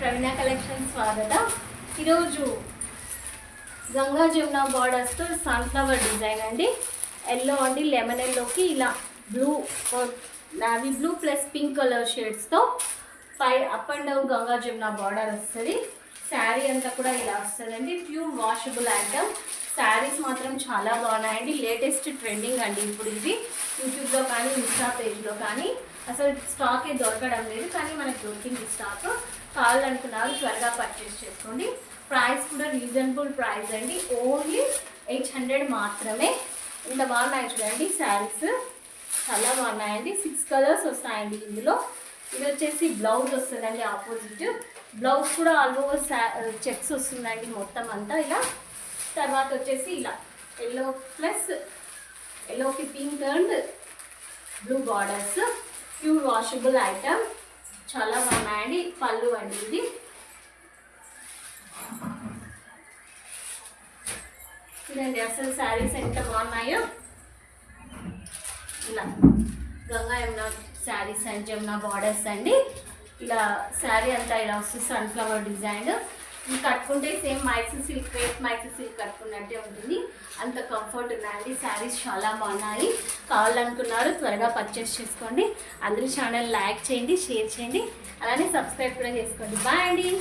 ప్రవీణ collection స్వాగతం. ఈరోజు గంగా జమున బార్డర్స్తో సన్ఫ్లవర్ డిజైన్ అండి. ఎల్లో అండి, లెమన్ ఎల్లోకి ఇలా blue, navy blue plus pink colour షేడ్స్తో up and down Ganga Jamuna border వస్తుంది. శారీ అంతా కూడా ఇలా వస్తుందండి. Pure washable item. శారీస్ మాత్రం చాలా బాగున్నాయండి. లేటెస్ట్ ట్రెండింగ్ అండి ఇప్పుడు ఇది. యూట్యూబ్లో కానీ ఇన్స్టా పేజ్లో కానీ అసలు స్టాకే దొరకడం లేదు, కానీ మనకు దొరికింది స్టాక్. కావాలనుకున్నారు త్వరగా పర్చేస్ చేసుకోండి. ప్రైస్ కూడా రీజనబుల్ ప్రైస్ అండి. ఓన్లీ 800 మాత్రమే. ఇంత బాగున్నాయి చూడండి. శారీస్ చాలా బాగున్నాయండి. 6 కలర్స్ వస్తాయండి ఇందులో. ఇది వచ్చేసి బ్లౌజ్ వస్తుందండి. ఆపోజిట్ బ్లౌజ్ కూడా ఆల్ ఓవర్ చెక్స్ వస్తుందండి మొత్తం అంతా ఇలా. తర్వాత వచ్చేసి ఇలా ఎల్లో ప్లస్ ఎల్లోకి pink and blue borders. Pure washable item. చాలా బాగున్నాయండి. పళ్ళు అండి ఇది. చూడండి అసలు శారీస్ ఎంత బాగున్నాయో. ఇలా గంగా యమున శారీస్ అండ్ జమున బార్డర్స్ అండి. ఇలా శారీ అంతా ఇలా వస్తుంది. Sunflower design. కట్టుకుంటే సేమ్ మైక్సీ సిల్క్, క్రేప్ మైక్సీ సిల్క్ కట్టుకున్నట్టే ఉంటుంది. అంత కంఫర్ట్ ఉన్నాయండి. శారీస్ చాలా బాగున్నాయి. కావాలనుకున్నారు త్వరగా పర్చేస్ చేసుకోండి. అందరూ ఛానల్ లైక్ చేయండి, షేర్ చేయండి, అలానే సబ్స్క్రైబ్ కూడా చేసుకోండి. బాయ్ అండి.